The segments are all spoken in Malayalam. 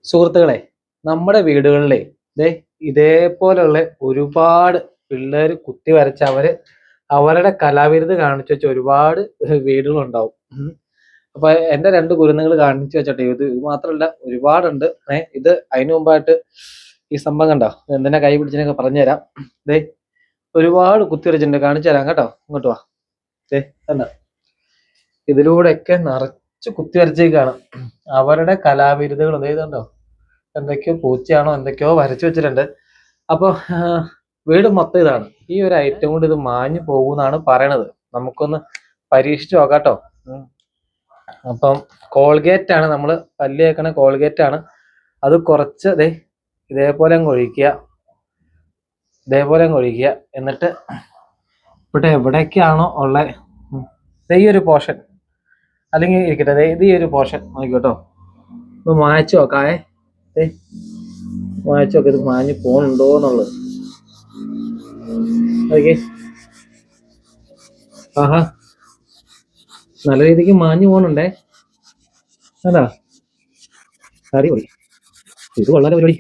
സുഹൃത്തുക്കളെ, നമ്മുടെ വീടുകളിലെ ദേ ഇതേപോലുള്ള ഒരുപാട് പിള്ളേർ കുത്തി വരച്ച് അവരുടെ കലാവിരുത് കാണിച്ചു വെച്ച ഒരുപാട് വീടുകളുണ്ടാവും. അപ്പൊ എന്റെ രണ്ട് കുരുന്നുകൾ കാണിച്ചു വെച്ചോട്ടെ. ഇത് മാത്രമല്ല, ഒരുപാടുണ്ട്. ഇത് അതിനു മുമ്പായിട്ട് ഈ സംഭവം കണ്ടോ, എന്തിനാ കൈ പിടിച്ചതിനൊക്കെ പറഞ്ഞുതരാം. ദേ ഒരുപാട് കുത്തി വരച്ചിട്ടുണ്ട്, കാണിച്ചു തരാം കേട്ടോ. ഇങ്ങോട്ട് വാ. ദേ കണ്ടോ, ഇതിലൂടെയൊക്കെ നിറച്ച് കുത്തി വരച്ചേക്കാണ് അവരുടെ കലാവിരുതുകൾ. ഇതുണ്ടോ, എന്തൊക്കെയോ പൂച്ചയാണോ എന്തൊക്കെയോ വരച്ചു വെച്ചിട്ടുണ്ട്. അപ്പൊ വീട് മൊത്തം ഇതാണ്. ഈ ഒരു ഐറ്റം കൊണ്ട് ഇത് മാഞ്ഞു പോകുന്നാണ് പറയണത്. നമുക്കൊന്ന് പരീക്ഷിച്ചു നോക്കാട്ടോ. അപ്പം കോൾഗേറ്റ് ആണ്, നമ്മൾ പല്ല് തേക്കണ കോൾഗേറ്റ് ആണ്. അത് കുറച്ച് ഇതേപോലെ അങ്ങ് ഒഴിക്കുക. എന്നിട്ട് ഇവിടെ എവിടേക്കാണോ ഉള്ള ഈ ഒരു പോർഷൻ, അല്ലെങ്കിൽ ഇരിക്കട്ടെ, ഇത് ഈ ഒരു പോർഷൻ നോക്കിക്കോട്ടോ. ഒന്ന് മായ്ച്ചു നോക്കാവേ. മായ്ച്ചു നോക്കി, ഇത് മാഞ്ഞു പോണുണ്ടോ എന്നുള്ളത്. ഓക്കെ, ആഹാ, നല്ല രീതിക്ക് മാഞ്ഞു പോണുണ്ടേ. അതാ അടിപൊളി. ഇത് വളരെ പരിപാടി.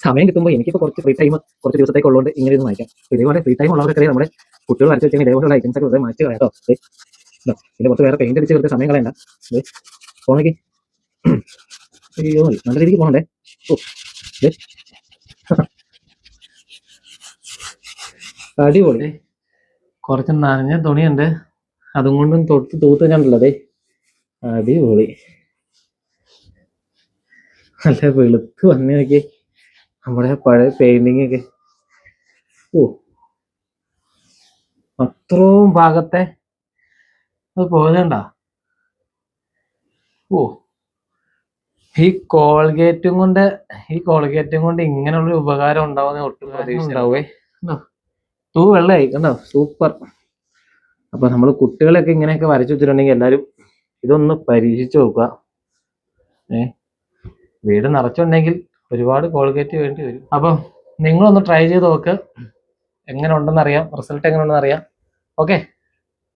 സമയം കിട്ടുമ്പോൾ എനിക്കിപ്പോൾ കുറച്ച് ഫ്രീ ടൈം കുറച്ച് ദിവസത്തേക്ക് ഉള്ളതുകൊണ്ട് ഇങ്ങനെ ഇത് വായിക്കാം. ഇതേപോലെ ഫ്രീ ടൈം ഉള്ളവരൊക്കെ നമ്മുടെ കുട്ടികൾ വരച്ച് വെച്ചാൽ ഇതേപോലെയുള്ള ഐറ്റംസ് ഒക്കെ വെറുതെ മാറ്റി കളയാട്ടോ. ഇതിന്റെ പുറത്ത് വേറെ പെയിന്റ് അടിച്ച് വെറുതെ സമയം കളയണ്ട. പോണേക്ക് അയ്യോ, നല്ല രീതിക്ക് പോകണ്ടേ. അടിപൊളി. കുറച്ച് നനഞ്ഞ തുണിയുണ്ട്, അതും കൊണ്ടും തൂത്ത് കണ്ടല്ലേ. അടിപൊളി. നല്ല വെളുത്ത് വന്നു നോക്കി നമ്മുടെ പഴയ പെയിന്റിങ് ഒക്കെ. അത്രയും ഭാഗത്തെ അത് പോയതുണ്ടാ. ഈ കോൾഗേറ്റും കൊണ്ട് ഇങ്ങനെയുള്ളൊരു ഉപകാരം ഉണ്ടാവുന്ന ഒട്ടും പ്രതീക്ഷ ഉണ്ടാവേ. തൂ വെള്ളമായി കണ്ടോ, സൂപ്പർ. അപ്പൊ നമ്മൾ കുട്ടികളൊക്കെ ഇങ്ങനെയൊക്കെ വരച്ചു വെച്ചിട്ടുണ്ടെങ്കിൽ എല്ലാവരും ഇതൊന്ന് പരീക്ഷിച്ചു നോക്കുക. വീട് നിറച്ചുണ്ടെങ്കിൽ ഒരുപാട് കോൾഗേറ്റ് വേണ്ടി വരും. അപ്പൊ നിങ്ങളൊന്ന് ട്രൈ ചെയ്ത് നോക്ക്, എങ്ങനെ ഉണ്ടെന്ന് അറിയാം, റിസൾട്ട് എങ്ങനെ ഉണ്ടെന്ന് അറിയാം. ഓക്കെ.